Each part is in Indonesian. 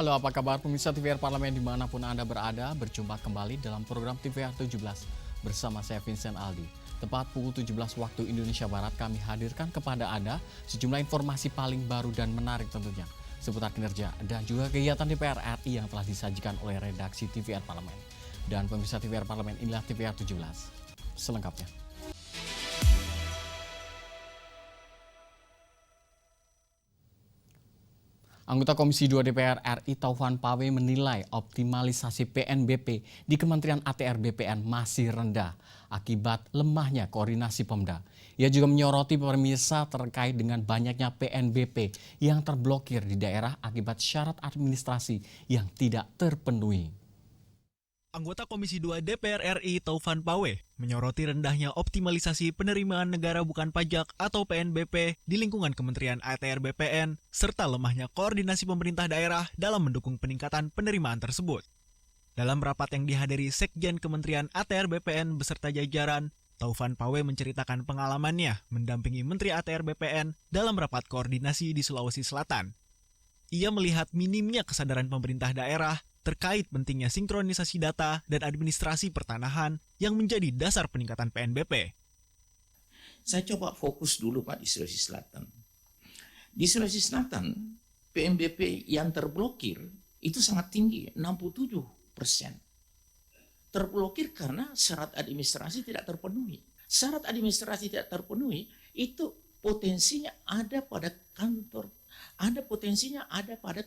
Halo, apa kabar pemirsa TVR Parlemen dimanapun Anda berada, berjumpa kembali dalam program TVR 17 bersama saya Vincent Aldi. Tepat pukul 17 waktu Indonesia Barat kami hadirkan kepada Anda sejumlah informasi paling baru dan menarik tentunya seputar kinerja dan juga kegiatan DPR RI yang telah disajikan oleh redaksi TVR Parlemen. Dan pemirsa TVR Parlemen, inilah TVR 17 selengkapnya. Anggota Komisi 2 DPR RI Taufan Pawe menilai optimalisasi PNBP di Kementerian ATR BPN masih rendah akibat lemahnya koordinasi Pemda. Ia juga menyoroti pemirsa terkait dengan banyaknya PNBP yang terblokir di daerah akibat syarat administrasi yang tidak terpenuhi. Anggota Komisi 2 DPR RI Taufan Pawe menyoroti rendahnya optimalisasi penerimaan negara bukan pajak atau PNBP di lingkungan Kementerian ATR BPN, serta lemahnya koordinasi pemerintah daerah dalam mendukung peningkatan penerimaan tersebut. Dalam rapat yang dihadiri Sekjen Kementerian ATR BPN beserta jajaran, Taufan Pawe menceritakan pengalamannya mendampingi Menteri ATR BPN dalam rapat koordinasi di Sulawesi Selatan. Ia melihat minimnya kesadaran pemerintah daerah terkait pentingnya sinkronisasi data dan administrasi pertanahan yang menjadi dasar peningkatan PNBP. Saya coba fokus dulu Pak di Sulawesi Selatan. Di Sulawesi Selatan, PNBP yang terblokir itu sangat tinggi, 67%. Terblokir karena syarat administrasi tidak terpenuhi. Syarat administrasi tidak terpenuhi itu potensinya ada pada kantor, ada potensinya ada pada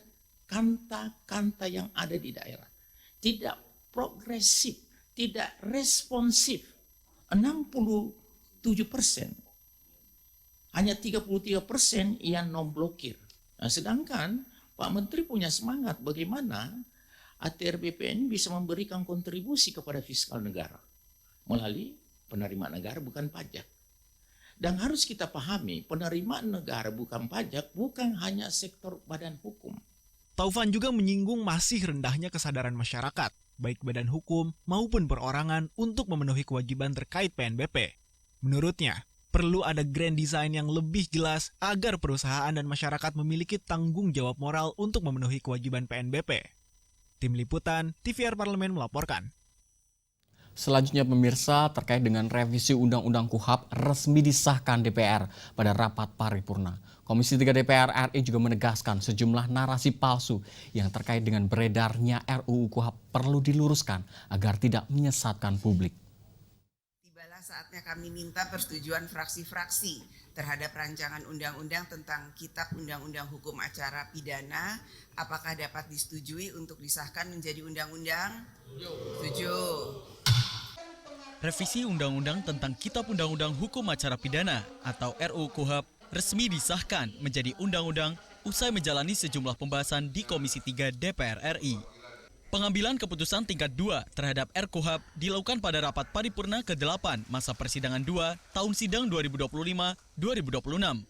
kanta-kanta yang ada di daerah. Tidak progresif, tidak responsif. 67%. Hanya 33% yang non-blokir. Nah, sedangkan Pak Menteri punya semangat bagaimana ATR BPN bisa memberikan kontribusi kepada fiskal negara melalui penerimaan negara bukan pajak. Dan harus kita pahami, penerimaan negara bukan pajak bukan hanya sektor badan hukum. Taufan juga menyinggung masih rendahnya kesadaran masyarakat, baik badan hukum maupun perorangan untuk memenuhi kewajiban terkait PNBP. Menurutnya, perlu ada grand design yang lebih jelas agar perusahaan dan masyarakat memiliki tanggung jawab moral untuk memenuhi kewajiban PNBP. Tim Liputan, TVR Parlemen melaporkan. Selanjutnya pemirsa, terkait dengan revisi Undang-Undang KUHP resmi disahkan DPR pada rapat paripurna. Komisi 3 DPR RI juga menegaskan sejumlah narasi palsu yang terkait dengan beredarnya RUU KUHP perlu diluruskan agar tidak menyesatkan publik. Tibalah saatnya kami minta persetujuan fraksi-fraksi terhadap rancangan undang-undang tentang Kitab Undang-Undang Hukum Acara Pidana. Apakah dapat disetujui untuk disahkan menjadi undang-undang? Setuju. Revisi Undang-Undang tentang Kitab Undang-Undang Hukum Acara Pidana atau RUU KUHP resmi disahkan menjadi undang-undang usai menjalani sejumlah pembahasan di Komisi 3 DPR RI. Pengambilan keputusan tingkat 2 terhadap RKUHP dilakukan pada rapat paripurna ke-8 masa persidangan 2 tahun sidang 2025-2026.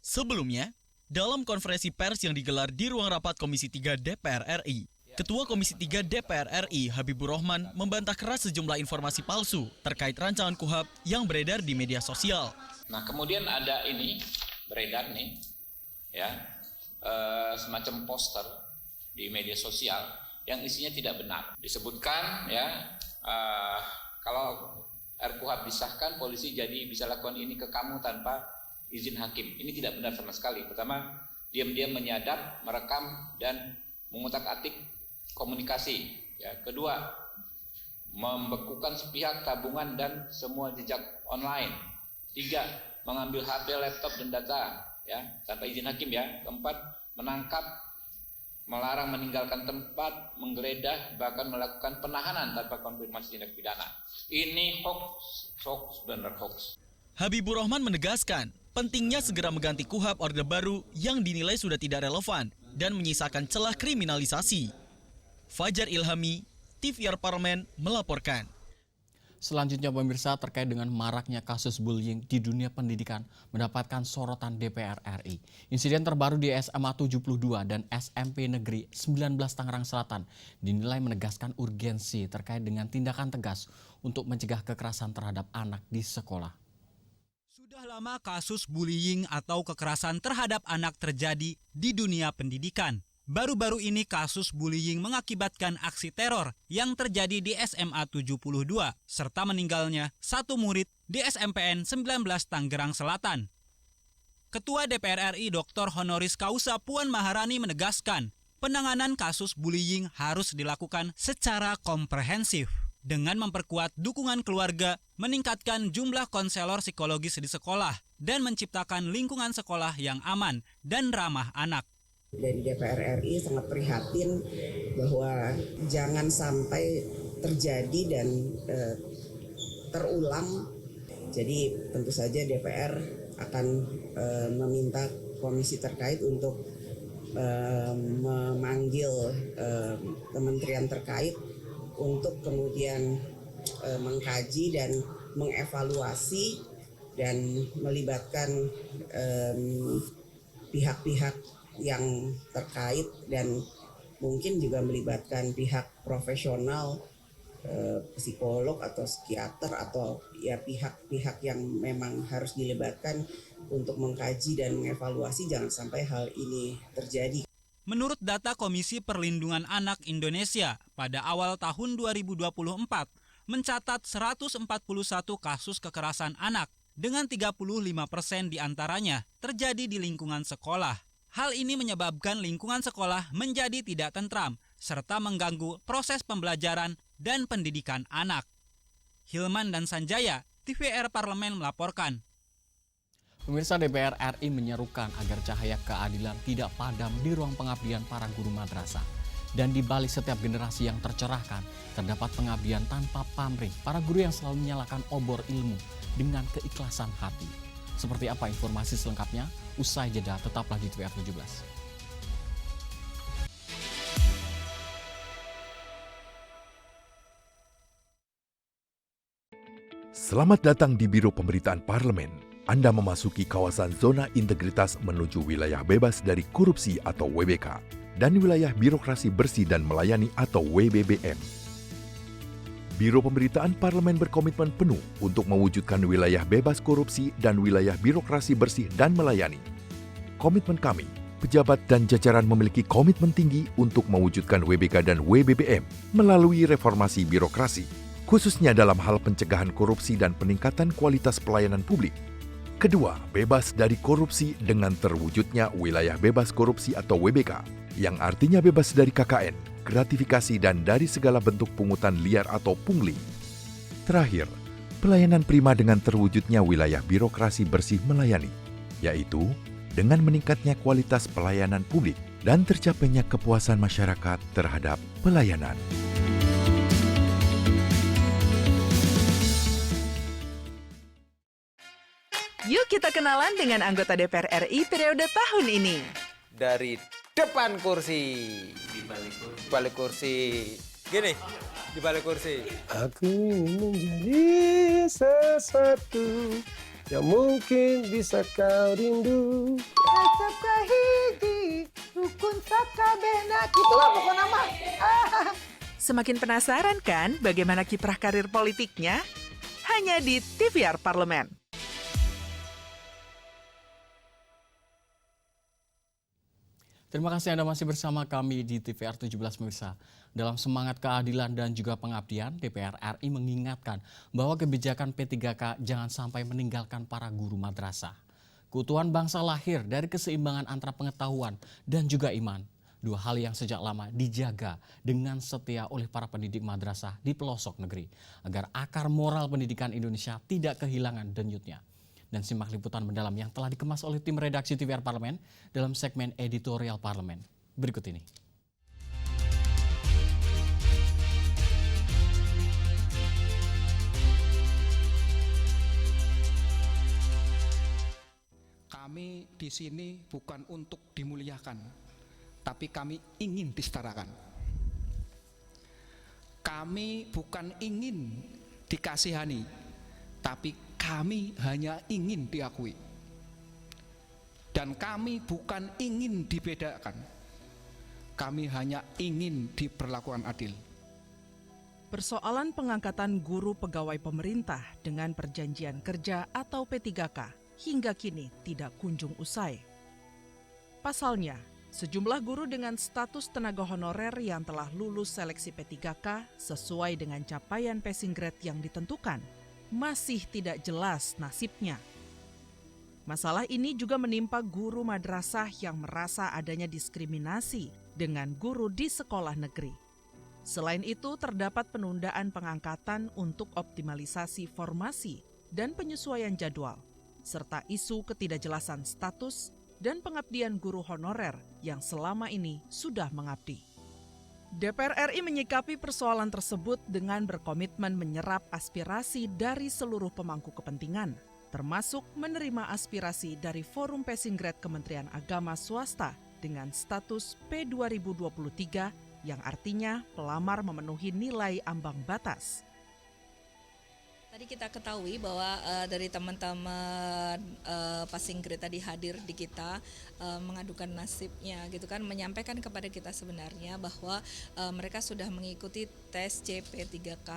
Sebelumnya, dalam konferensi pers yang digelar di ruang rapat Komisi 3 DPR RI, Ketua Komisi 3 DPR RI Habibur Rahman membantah keras sejumlah informasi palsu terkait rancangan KUHP yang beredar di media sosial. Nah, kemudian ada ini beredar nih, ya, semacam poster di media sosial yang isinya tidak benar. Disebutkan, ya, kalau RKUHP disahkan, polisi jadi bisa lakukan ini ke kamu tanpa izin hakim. Ini tidak benar sama sekali. Pertama, diam-diam menyadap, merekam dan mengutak-atik komunikasi. Ya, kedua, membekukan sepihak tabungan dan semua jejak online. 3, mengambil HP, laptop dan data, ya, tanpa izin hakim, ya. 4, menangkap, melarang meninggalkan tempat, menggeledah, bahkan melakukan penahanan tanpa konfirmasi tindak pidana. Ini hoax, benar hoax. Habibur Rahman menegaskan pentingnya segera mengganti KUHP Orde Baru yang dinilai sudah tidak relevan dan menyisakan celah kriminalisasi. Fajar Ilhami, TVR Parlemen melaporkan. Selanjutnya pemirsa, terkait dengan maraknya kasus bullying di dunia pendidikan mendapatkan sorotan DPR RI. Insiden terbaru di SMA 72 dan SMP Negeri 19 Tangerang Selatan dinilai menegaskan urgensi terkait dengan tindakan tegas untuk mencegah kekerasan terhadap anak di sekolah. Sudah lama kasus bullying atau kekerasan terhadap anak terjadi di dunia pendidikan. Baru-baru ini kasus bullying mengakibatkan aksi teror yang terjadi di SMA 72 serta meninggalnya satu murid di SMPN 19 Tangerang Selatan. Ketua DPR RI Dr. Honoris Causa Puan Maharani menegaskan, penanganan kasus bullying harus dilakukan secara komprehensif dengan memperkuat dukungan keluarga, meningkatkan jumlah konselor psikologis di sekolah, dan menciptakan lingkungan sekolah yang aman dan ramah anak. Dari DPR RI sangat prihatin bahwa jangan sampai terjadi dan terulang. Jadi tentu saja DPR akan meminta komisi terkait untuk memanggil kementerian terkait untuk kemudian mengkaji dan mengevaluasi dan melibatkan pihak-pihak yang terkait dan mungkin juga melibatkan pihak profesional, psikolog atau psikiater atau ya pihak-pihak yang memang harus dilibatkan untuk mengkaji dan mengevaluasi jangan sampai hal ini terjadi. Menurut data Komisi Perlindungan Anak Indonesia, pada awal tahun 2024 mencatat 141 kasus kekerasan anak dengan 35% diantaranya terjadi di lingkungan sekolah. Hal ini menyebabkan lingkungan sekolah menjadi tidak tentram serta mengganggu proses pembelajaran dan pendidikan anak. Hilman dan Sanjaya, TVR Parlemen melaporkan. Pemirsa, DPR RI menyerukan agar cahaya keadilan tidak padam di ruang pengabdian para guru madrasah. Dan di balik setiap generasi yang tercerahkan, terdapat pengabdian tanpa pamrih para guru yang selalu menyalakan obor ilmu dengan keikhlasan hati. Seperti apa informasi selengkapnya? Usai jeda, tetaplah di TVR 17. Selamat datang di Biro Pemberitaan Parlemen. Anda memasuki kawasan zona integritas menuju wilayah bebas dari korupsi atau WBK dan wilayah birokrasi bersih dan melayani atau WBBM. Biro Pemberitaan Parlemen berkomitmen penuh untuk mewujudkan wilayah bebas korupsi dan wilayah birokrasi bersih dan melayani. Komitmen kami, pejabat dan jajaran memiliki komitmen tinggi untuk mewujudkan WBK dan WBBM melalui reformasi birokrasi, khususnya dalam hal pencegahan korupsi dan peningkatan kualitas pelayanan publik. Kedua, bebas dari korupsi dengan terwujudnya wilayah bebas korupsi atau WBK, yang artinya bebas dari KKN, gratifikasi dan dari segala bentuk pungutan liar atau pungli. Terakhir, pelayanan prima dengan terwujudnya wilayah birokrasi bersih melayani, yaitu dengan meningkatnya kualitas pelayanan publik dan tercapainya kepuasan masyarakat terhadap pelayanan. Yuk kita kenalan dengan anggota DPR RI periode tahun ini. Dari depan kursi. Di balik kursi. Gini, di balik kursi. Aku ingin menjadi sesuatu yang mungkin bisa kau rindu. Acap kahiji, rukun sakabena. Itulah pokok nama. Semakin penasaran kan bagaimana kiprah karir politiknya? Hanya di TVR Parlemen. Terima kasih Anda masih bersama kami di TVR 17 pemirsa. Dalam semangat keadilan dan juga pengabdian, DPR RI mengingatkan bahwa kebijakan P3K jangan sampai meninggalkan para guru madrasah. Keutuhan bangsa lahir dari keseimbangan antara pengetahuan dan juga iman. Dua hal yang sejak lama dijaga dengan setia oleh para pendidik madrasah di pelosok negeri, agar akar moral pendidikan Indonesia tidak kehilangan denyutnya. Dan simak liputan mendalam yang telah dikemas oleh tim redaksi TVR Parlemen dalam segmen editorial Parlemen. Berikut ini. Kami di sini bukan untuk dimuliakan, tapi kami ingin disetarakan. Kami bukan ingin dikasihani, tapi kami hanya ingin diakui. Dan kami bukan ingin dibedakan. Kami hanya ingin diperlakukan adil. Persoalan pengangkatan guru pegawai pemerintah dengan perjanjian kerja atau P3K hingga kini tidak kunjung usai. Pasalnya, Sejumlah guru dengan status tenaga honorer yang telah lulus seleksi P3K sesuai dengan capaian passing grade yang ditentukan masih tidak jelas nasibnya. Masalah ini juga menimpa guru madrasah yang merasa adanya diskriminasi dengan guru di sekolah negeri. Selain itu, terdapat penundaan pengangkatan untuk optimalisasi formasi dan penyesuaian jadwal, serta isu ketidakjelasan status dan pengabdian guru honorer yang selama ini sudah mengabdi. DPR RI menyikapi persoalan tersebut dengan berkomitmen menyerap aspirasi dari seluruh pemangku kepentingan, termasuk menerima aspirasi dari Forum Passing Grade Kementerian Agama Swasta dengan status P2023 yang artinya pelamar memenuhi nilai ambang batas. Tadi kita ketahui bahwa dari teman-teman passing grade tadi hadir di kita mengadukan nasibnya gitu kan, menyampaikan kepada kita sebenarnya bahwa mereka sudah mengikuti tes CP3K.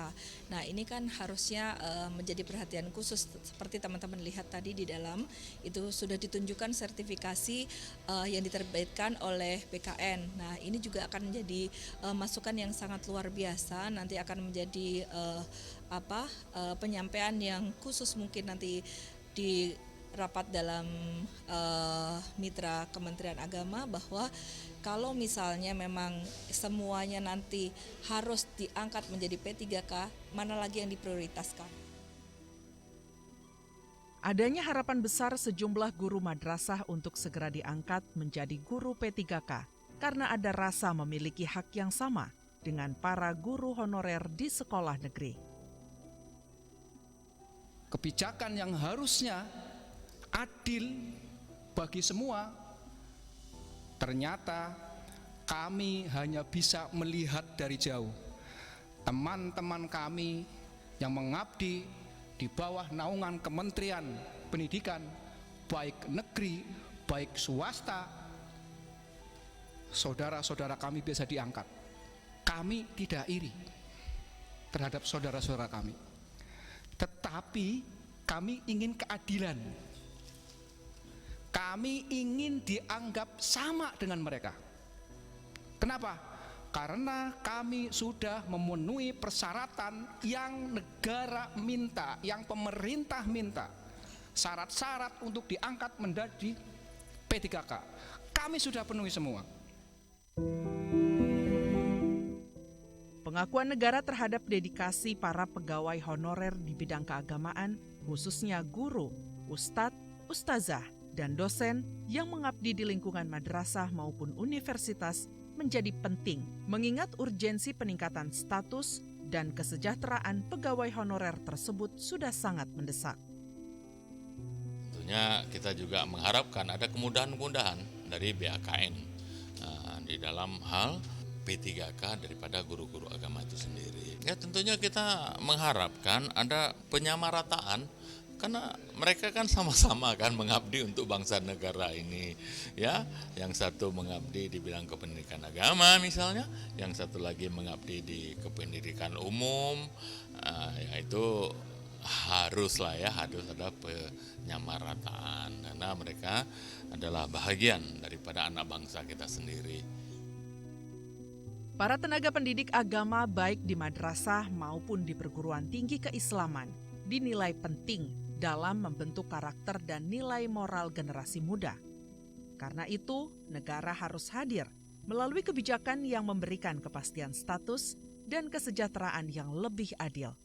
Nah, ini kan harusnya menjadi perhatian khusus seperti teman-teman lihat tadi di dalam itu sudah ditunjukkan sertifikasi yang diterbitkan oleh BKN. Nah, ini juga akan menjadi masukan yang sangat luar biasa, nanti akan menjadi penyampaian yang khusus mungkin nanti di rapat dalam mitra Kementerian Agama bahwa kalau misalnya memang semuanya nanti harus diangkat menjadi P3K, mana lagi yang diprioritaskan? Adanya harapan besar sejumlah guru madrasah untuk segera diangkat menjadi guru P3K karena ada rasa memiliki hak yang sama dengan para guru honorer di sekolah negeri. Kebijakan yang harusnya adil bagi semua, ternyata kami hanya bisa melihat dari jauh. Teman-teman kami yang mengabdi di bawah naungan Kementerian Pendidikan, baik negeri, baik swasta, saudara-saudara kami bisa diangkat. Kami tidak iri terhadap saudara-saudara kami. Tetapi kami ingin keadilan. Kami ingin dianggap sama dengan mereka. Kenapa? Karena kami sudah memenuhi persyaratan yang negara minta, yang pemerintah minta. Syarat-syarat untuk diangkat menjadi P3K. Kami sudah penuhi semua. Pengakuan negara terhadap dedikasi para pegawai honorer di bidang keagamaan, khususnya guru, ustadz, ustazah, dan dosen yang mengabdi di lingkungan madrasah maupun universitas menjadi penting, mengingat urgensi peningkatan status dan kesejahteraan pegawai honorer tersebut sudah sangat mendesak. Tentunya kita juga mengharapkan ada kemudahan-kemudahan dari BAKN di dalam hal P3K daripada guru-guru agama itu sendiri. Ya tentunya kita mengharapkan ada penyamarataan karena mereka kan sama-sama kan mengabdi untuk bangsa negara ini. Ya, yang satu mengabdi di bidang kependidikan agama misalnya, yang satu lagi mengabdi di kependidikan umum. Ya itu harus ada penyamarataan karena mereka adalah bahagian daripada anak bangsa kita sendiri. Para tenaga pendidik agama baik di madrasah maupun di perguruan tinggi keislaman dinilai penting dalam membentuk karakter dan nilai moral generasi muda. Karena itu, negara harus hadir melalui kebijakan yang memberikan kepastian status dan kesejahteraan yang lebih adil.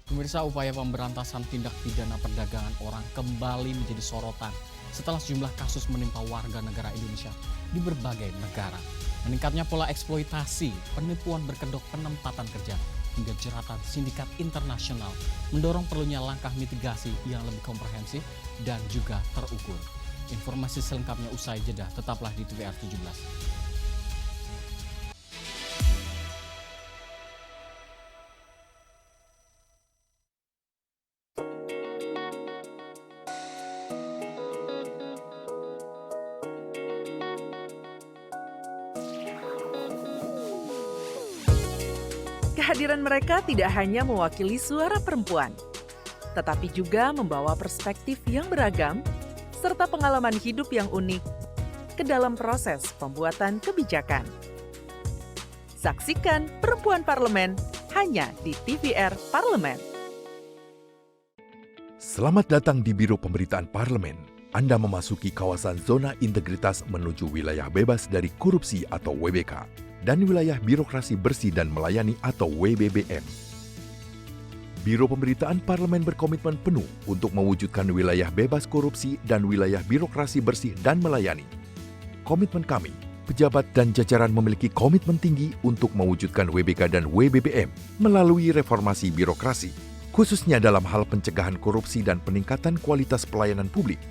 Pemirsa, upaya pemberantasan tindak pidana perdagangan orang kembali menjadi sorotan setelah sejumlah kasus menimpa warga negara Indonesia di berbagai negara. Meningkatnya pola eksploitasi, penipuan berkedok penempatan kerja, hingga jeratan sindikat internasional mendorong perlunya langkah mitigasi yang lebih komprehensif dan juga terukur. Informasi selengkapnya usai jeda, tetaplah di TVR 17. Kehadiran mereka tidak hanya mewakili suara perempuan, tetapi juga membawa perspektif yang beragam serta pengalaman hidup yang unik ke dalam proses pembuatan kebijakan. Saksikan Perempuan Parlemen hanya di TVR Parlemen. Selamat datang di Biro Pemberitaan Parlemen. Anda memasuki kawasan zona integritas menuju wilayah bebas dari korupsi atau WBK dan wilayah birokrasi bersih dan melayani atau WBBM. Biro Pemberitaan Parlemen berkomitmen penuh untuk mewujudkan wilayah bebas korupsi dan wilayah birokrasi bersih dan melayani. Komitmen kami, pejabat dan jajaran memiliki komitmen tinggi untuk mewujudkan WBK dan WBBM melalui reformasi birokrasi, khususnya dalam hal pencegahan korupsi dan peningkatan kualitas pelayanan publik.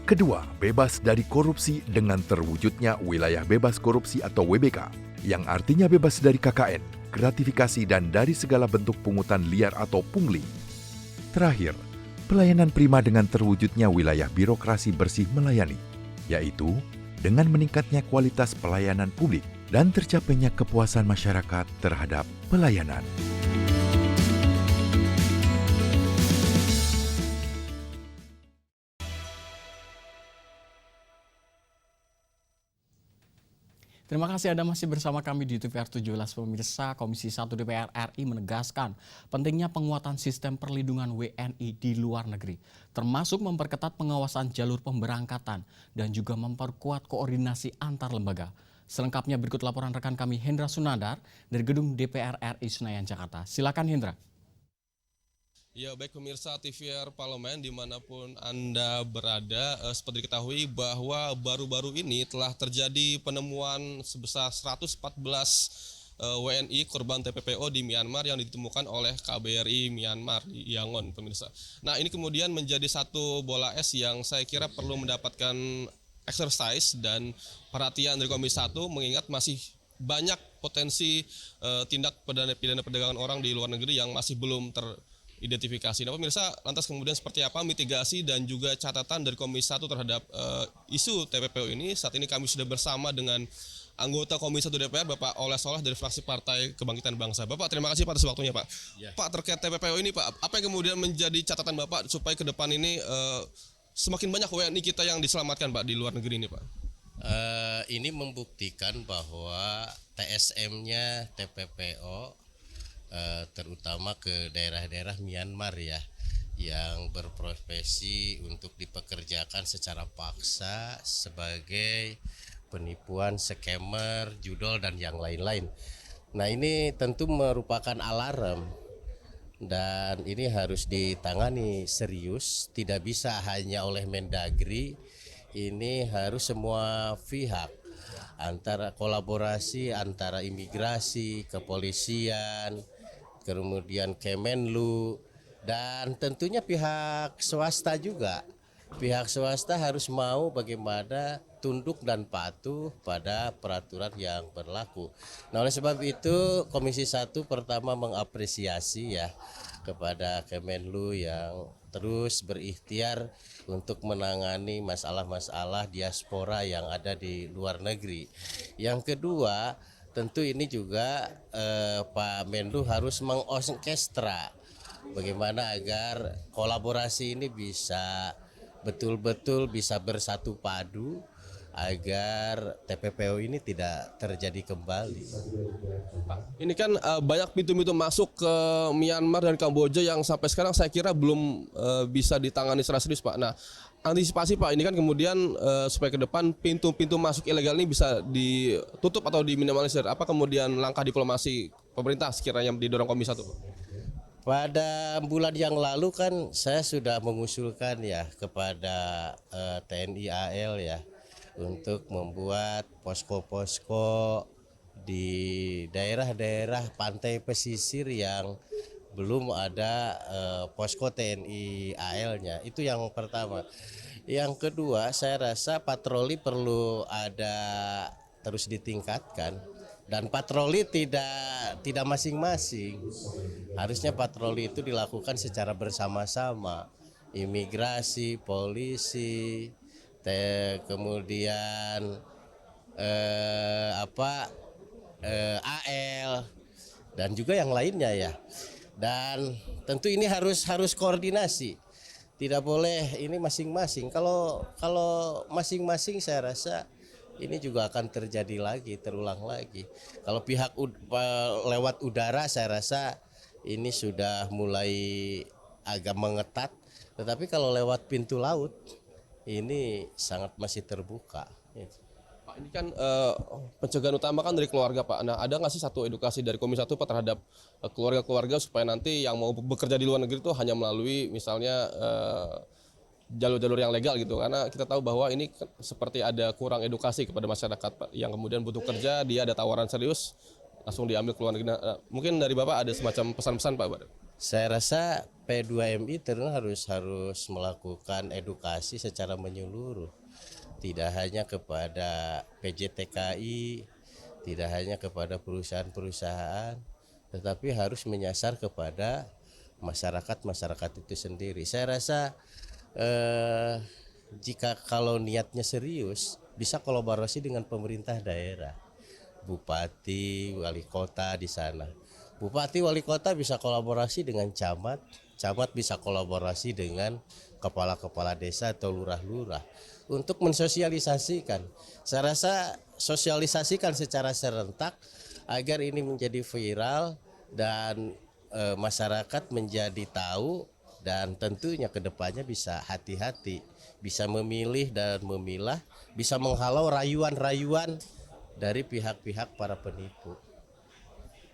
Kedua, bebas dari korupsi dengan terwujudnya wilayah bebas korupsi atau WBK, yang artinya bebas dari KKN, gratifikasi dan dari segala bentuk pungutan liar atau pungli. Terakhir, pelayanan prima dengan terwujudnya wilayah birokrasi bersih melayani, yaitu dengan meningkatnya kualitas pelayanan publik dan tercapainya kepuasan masyarakat terhadap pelayanan. Terima kasih Anda masih bersama kami di TVR 17 pemirsa. Komisi 1 DPR RI menegaskan pentingnya penguatan sistem perlindungan WNI di luar negeri, termasuk memperketat pengawasan jalur pemberangkatan dan juga memperkuat koordinasi antar lembaga. Selengkapnya berikut laporan rekan kami Hendra Sunandar dari Gedung DPR RI Senayan, Jakarta. Silakan Hendra. Ya, baik pemirsa TVR Parlemen dimanapun Anda berada, seperti diketahui bahwa baru-baru ini telah terjadi penemuan sebesar 114 WNI korban TPPO di Myanmar yang ditemukan oleh KBRI Myanmar di Yangon, pemirsa. Nah, ini kemudian menjadi satu bola es yang saya kira perlu mendapatkan exercise dan perhatian dari Komisi 1 mengingat masih banyak potensi tindak pidana perdagangan orang di luar negeri yang masih belum teridentifikasi. Nah pemirsa, lantas kemudian seperti apa mitigasi dan juga catatan dari Komisi 1 terhadap isu TPPO ini? Saat ini kami sudah bersama dengan anggota Komisi 1 DPR, Bapak Oles Soleh dari fraksi Partai Kebangkitan Bangsa. Bapak, terima kasih atas waktunya, Pak. Ya. Pak, terkait TPPO ini, Pak, apa yang kemudian menjadi catatan Bapak supaya ke depan ini semakin banyak WNI kita yang diselamatkan, Pak, di luar negeri ini, Pak? Ini membuktikan bahwa TSM-nya TPPO terutama ke daerah-daerah Myanmar ya, yang berprofesi untuk dipekerjakan secara paksa sebagai penipuan, scammer, judol dan yang lain-lain. Nah ini tentu merupakan alarm dan ini harus ditangani serius, tidak bisa hanya oleh Mendagri, ini harus semua pihak, antara kolaborasi antara imigrasi, kepolisian, kemudian Kemenlu, dan tentunya pihak swasta juga. Pihak swasta harus mau bagaimana tunduk dan patuh pada peraturan yang berlaku. Nah oleh sebab itu Komisi 1 pertama mengapresiasi ya kepada Kemenlu yang terus berikhtiar untuk menangani masalah-masalah diaspora yang ada di luar negeri. Yang kedua, tentu ini juga Pak Menlu harus mengorkestra bagaimana agar kolaborasi ini bisa betul-betul bisa bersatu padu agar TPPO ini tidak terjadi kembali. Pak, ini kan banyak pintu-pintu masuk ke Myanmar dan Kamboja yang sampai sekarang saya kira belum bisa ditangani secara serius, Pak. Nah, antisipasi Pak, ini kan kemudian supaya ke depan pintu-pintu masuk ilegal ini bisa ditutup atau diminimalisir. Apa kemudian langkah diplomasi pemerintah sekiranya didorong Komisi 1? Pada bulan yang lalu kan saya sudah mengusulkan ya kepada TNI AL ya untuk membuat posko-posko di daerah-daerah pantai pesisir yang belum ada posko TNI AL-nya. Itu yang pertama. Yang kedua, saya rasa patroli perlu ada terus ditingkatkan. Dan patroli tidak masing-masing. Harusnya patroli itu dilakukan secara bersama-sama. Imigrasi, polisi, kemudian AL dan juga yang lainnya ya. Dan tentu ini harus koordinasi. Tidak boleh ini masing-masing. Kalau masing-masing saya rasa ini juga akan terjadi lagi, terulang lagi. Kalau pihak lewat udara saya rasa ini sudah mulai agak mengetat. Tetapi kalau lewat pintu laut ini sangat masih terbuka. Pak, ini kan pencegahan utama kan dari keluarga, Pak. Nah, ada nggak sih satu edukasi dari Komisi 1 Pak terhadap keluarga-keluarga supaya nanti yang mau bekerja di luar negeri itu hanya melalui misalnya jalur-jalur yang legal gitu, karena kita tahu bahwa ini seperti ada kurang edukasi kepada masyarakat, Pak, yang kemudian butuh kerja, dia ada tawaran serius langsung diambil ke luar negeri. Mungkin dari Bapak ada semacam pesan-pesan, Pak? Saya rasa P2MI harus melakukan edukasi secara menyeluruh, tidak hanya kepada PJTKI, tidak hanya kepada perusahaan-perusahaan, tetapi harus menyasar kepada masyarakat itu sendiri. Saya rasa jika kalau niatnya serius, bisa kolaborasi dengan pemerintah daerah, bupati, wali kota di sana. Bupati, wali kota bisa kolaborasi dengan camat bisa kolaborasi dengan kepala-kepala desa atau lurah-lurah untuk mensosialisasikan. Saya rasa sosialisasikan secara serentak agar ini menjadi viral dan masyarakat menjadi tahu, dan tentunya kedepannya bisa hati-hati, bisa memilih dan memilah, bisa menghalau rayuan-rayuan dari pihak-pihak para penipu.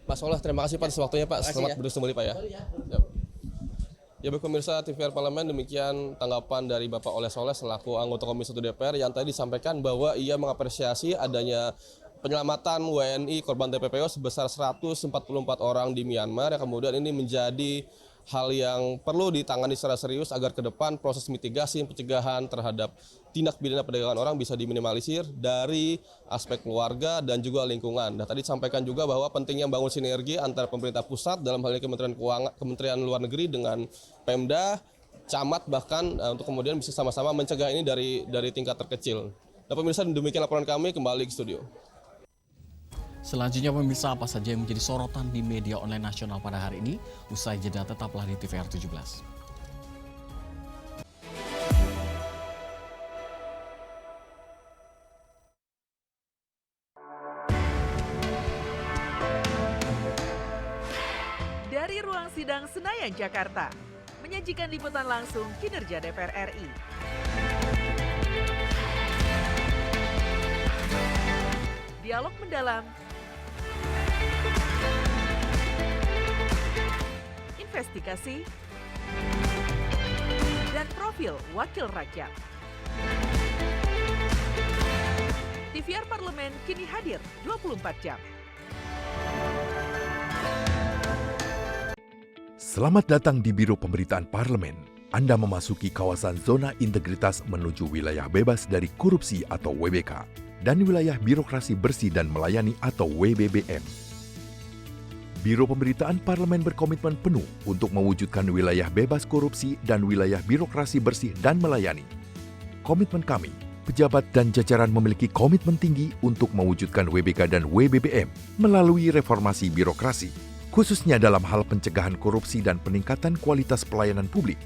Mas Soleh, terima kasih Pak atas waktunya, Pak. Selamat berdua kembali, Pak ya. Ya baik pemirsa TVR Parlemen, demikian tanggapan dari Bapak Oleh Soleh selaku anggota Komisi 1 DPR yang tadi disampaikan bahwa ia mengapresiasi adanya penyelamatan WNI korban TPPO sebesar 144 orang di Myanmar, yang kemudian ini menjadi hal yang perlu ditangani secara serius agar ke depan proses mitigasi pencegahan terhadap tindak pidana perdagangan orang bisa diminimalisir dari aspek keluarga dan juga lingkungan. Dan tadi disampaikan juga bahwa pentingnya membangun sinergi antara pemerintah pusat dalam hal ini Kementerian Keuangan, Kementerian Luar Negeri dengan Pemda, camat bahkan untuk kemudian bisa sama-sama mencegah ini dari tingkat terkecil. Dan pemirsa, demikian laporan kami, kembali ke studio. Selanjutnya pemirsa, apa saja yang menjadi sorotan di media online nasional pada hari ini? Usai jeda, tetaplah di TVR 17. Dari ruang sidang Senayan, Jakarta, menyajikan liputan langsung kinerja DPR RI. Dialog mendalam, investigasi, dan profil wakil rakyat. TVR Parlemen kini hadir 24 jam. Selamat datang di Biro Pemberitaan Parlemen. Anda memasuki kawasan zona integritas menuju wilayah bebas dari korupsi atau WBK dan wilayah birokrasi bersih dan melayani atau WBBM. Biro Pemberitaan Parlemen berkomitmen penuh untuk mewujudkan wilayah bebas korupsi dan wilayah birokrasi bersih dan melayani. Komitmen kami, pejabat dan jajaran memiliki komitmen tinggi untuk mewujudkan WBK dan WBBM melalui reformasi birokrasi, khususnya dalam hal pencegahan korupsi dan peningkatan kualitas pelayanan publik.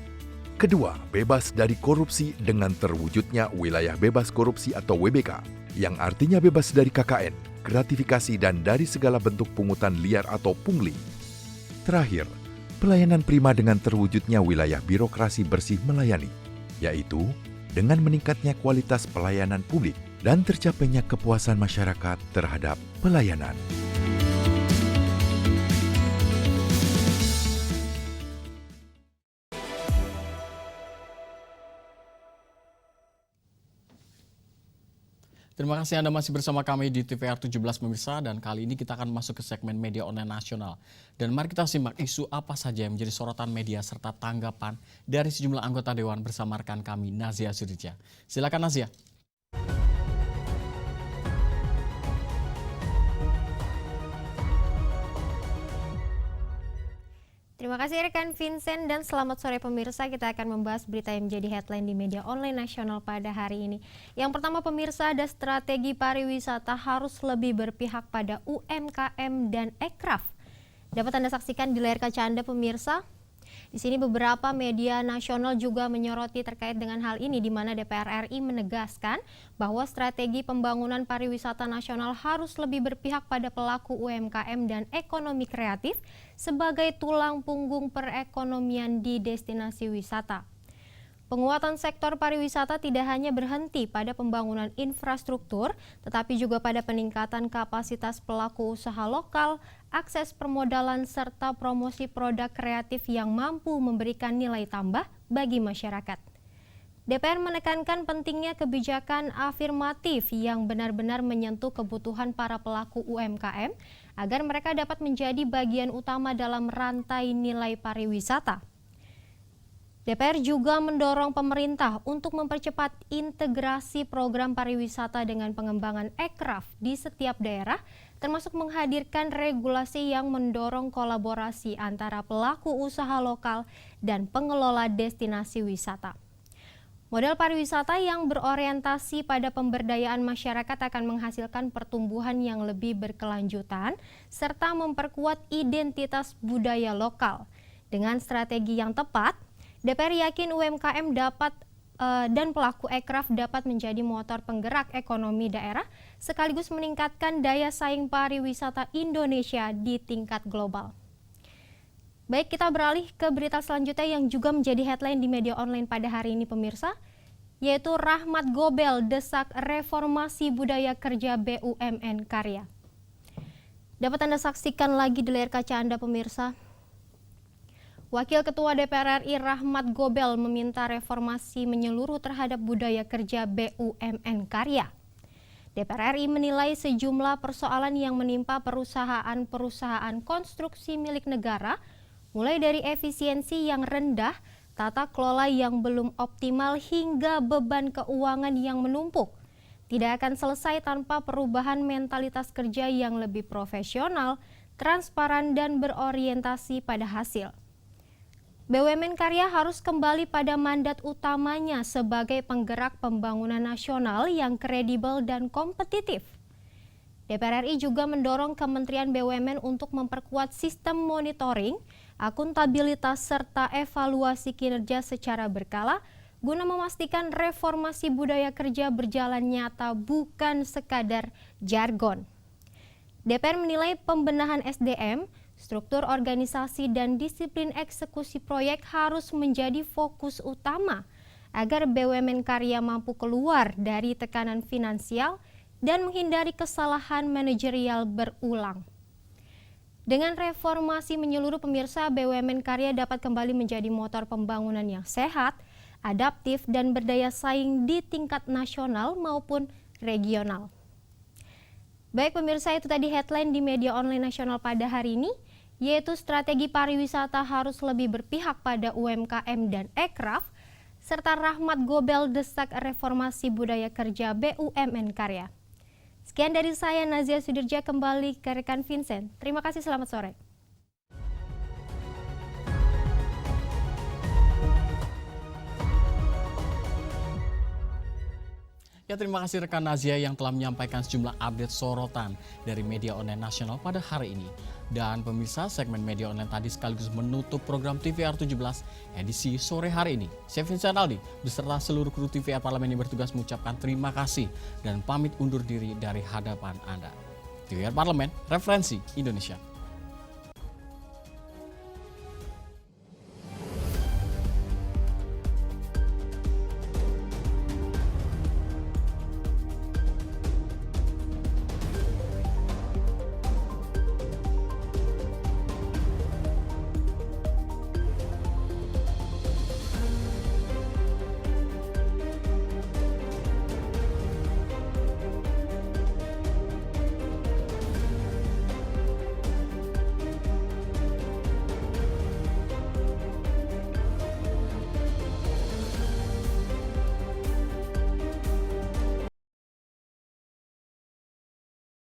Kedua, bebas dari korupsi dengan terwujudnya wilayah bebas korupsi atau WBK, yang artinya bebas dari KKN, gratifikasi dan dari segala bentuk pungutan liar atau pungli. Terakhir, pelayanan prima dengan terwujudnya wilayah birokrasi bersih melayani, yaitu dengan meningkatnya kualitas pelayanan publik dan tercapainya kepuasan masyarakat terhadap pelayanan. Terima kasih Anda masih bersama kami di TVR 17 pemirsa, dan kali ini kita akan masuk ke segmen media online nasional. Dan mari kita simak isu apa saja yang menjadi sorotan media serta tanggapan dari sejumlah anggota Dewan bersama rekan kami Nazia Sudija. Silakan Nazia. Terima kasih rekan Vincent dan selamat sore pemirsa. Kita akan membahas berita yang menjadi headline di media online nasional pada hari ini. Yang pertama pemirsa, ada strategi pariwisata harus lebih berpihak pada UMKM dan Ekraf. Dapat Anda saksikan di layar kaca Anda pemirsa. Di sini beberapa media nasional juga menyoroti terkait dengan hal ini, di mana DPR RI menegaskan bahwa strategi pembangunan pariwisata nasional harus lebih berpihak pada pelaku UMKM dan ekonomi kreatif sebagai tulang punggung perekonomian di destinasi wisata. Penguatan sektor pariwisata tidak hanya berhenti pada pembangunan infrastruktur, tetapi juga pada peningkatan kapasitas pelaku usaha lokal, akses permodalan, serta promosi produk kreatif yang mampu memberikan nilai tambah bagi masyarakat. DPR menekankan pentingnya kebijakan afirmatif yang benar-benar menyentuh kebutuhan para pelaku UMKM agar mereka dapat menjadi bagian utama dalam rantai nilai pariwisata. DPR juga mendorong pemerintah untuk mempercepat integrasi program pariwisata dengan pengembangan ekraf di setiap daerah, termasuk menghadirkan regulasi yang mendorong kolaborasi antara pelaku usaha lokal dan pengelola destinasi wisata. Model pariwisata yang berorientasi pada pemberdayaan masyarakat akan menghasilkan pertumbuhan yang lebih berkelanjutan serta memperkuat identitas budaya lokal. Dengan strategi yang tepat, DPR yakin UMKM dan pelaku ekraf dapat menjadi motor penggerak ekonomi daerah sekaligus meningkatkan daya saing pariwisata Indonesia di tingkat global. Baik, kita beralih ke berita selanjutnya yang juga menjadi headline di media online pada hari ini pemirsa, yaitu Rahmat Gobel desak reformasi budaya kerja BUMN Karya. Dapat Anda saksikan lagi di layar kaca Anda pemirsa. Wakil Ketua DPR RI Rahmat Gobel meminta reformasi menyeluruh terhadap budaya kerja BUMN Karya. DPR RI menilai sejumlah persoalan yang menimpa perusahaan-perusahaan konstruksi milik negara, mulai dari efisiensi yang rendah, tata kelola yang belum optimal, hingga beban keuangan yang menumpuk, tidak akan selesai tanpa perubahan mentalitas kerja yang lebih profesional, transparan, dan berorientasi pada hasil. BUMN Karya harus kembali pada mandat utamanya sebagai penggerak pembangunan nasional yang kredibel dan kompetitif. DPR RI juga mendorong Kementerian BUMN untuk memperkuat sistem monitoring, akuntabilitas, serta evaluasi kinerja secara berkala guna memastikan reformasi budaya kerja berjalan nyata, bukan sekadar jargon. DPR menilai pembenahan SDM, struktur organisasi, dan disiplin eksekusi proyek harus menjadi fokus utama agar BUMN Karya mampu keluar dari tekanan finansial dan menghindari kesalahan manajerial berulang. Dengan reformasi menyeluruh pemirsa, BUMN Karya dapat kembali menjadi motor pembangunan yang sehat, adaptif, dan berdaya saing di tingkat nasional maupun regional. Baik pemirsa, itu tadi headline di media online nasional pada hari ini, yaitu strategi pariwisata harus lebih berpihak pada UMKM dan ekraf, serta Rahmat Gobel desak reformasi budaya kerja BUMN Karya. Sekian dari saya, Nazia Sudirja, kembali ke rekan Vincent. Terima kasih, selamat sore. Ya, terima kasih rekan Nazia yang telah menyampaikan sejumlah update sorotan dari media online nasional pada hari ini. Dan pemirsa, segmen media online tadi sekaligus menutup program TVR 17 edisi sore hari ini. Saya Vincent Aldi beserta seluruh kru TVR Parlemen yang bertugas mengucapkan terima kasih dan pamit undur diri dari hadapan Anda. TVR Parlemen, referensi Indonesia.